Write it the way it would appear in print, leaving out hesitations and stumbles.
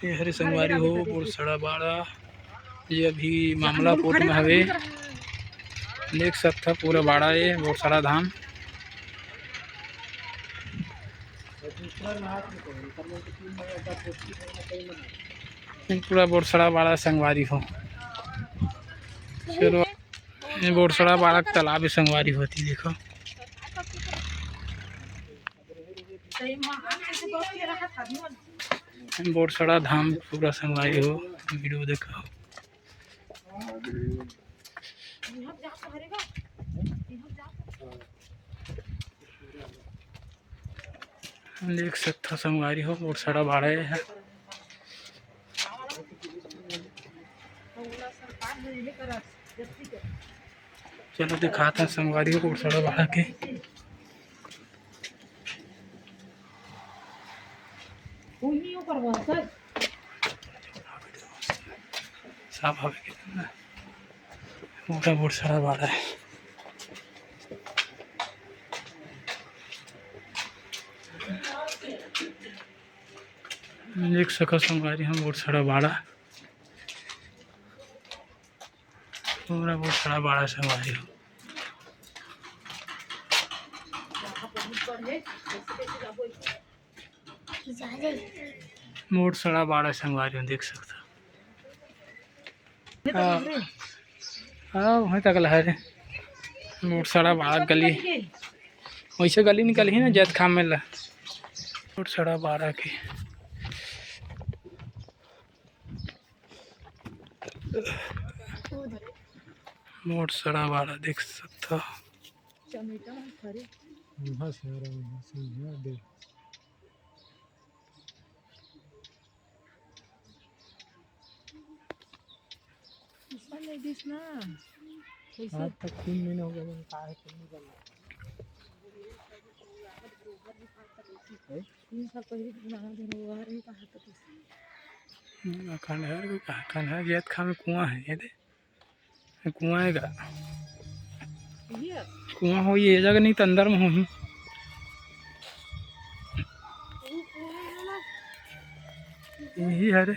ये हरे संगवारी हो बोरसड़ा बाड़ा। ये अभी मामलापुर में हवे, देख सकता पूरा बाड़ा ये बोरसड़ा धाम। पूरा बोरसड़ा बाड़ा संगवारी हो। चलो बोरसड़ा बाड़ा तालाब संगवारी होती देखो। बोरसड़ा धाम पूरा संगवारी हो, वीडियो देखो। देख सकते संगवारी हो बोरसड़ा बाड़ा है। चलो दिखाता संगवारी हो बोरसड़ा बाड़ा के। साफ हवे कितना पूरा बोरसड़ा बाड़ा है। देख सको संगवारी हम बोरसड़ा बाड़ा, पूरा बोरसड़ा बाड़ा संगवारी हो। बोरसड़ा बाड़ा संगवारी हो देख सकते। हाँ वहीं तक है बोरसड़ा बाड़ा गली, वैसे गली निकल ही ना जैत खाम में बोरसड़ा बाड़ा की। बोरसड़ा बाड़ा देख सकता। आज तक 3 महीने हो गए खंडहर जैत खा में कुआं है। ये दे कुआं है, कुआं हो ये जगह नहीं तो अंदर में हो ही यही है रे।